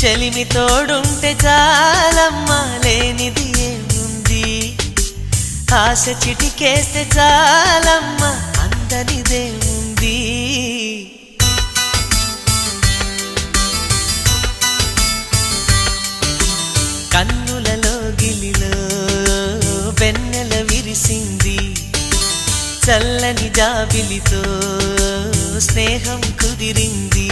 చెలిమి తోడుంటే చాలమ్మా లేనిది ఏముంది ఆశ చిటికేస్తే చాలమ్మా అందనిదేముంది కన్నులలో గిలిలో వెన్నెల విరిసింది చల్లని జాబిలితో స్నేహం కుదిరింది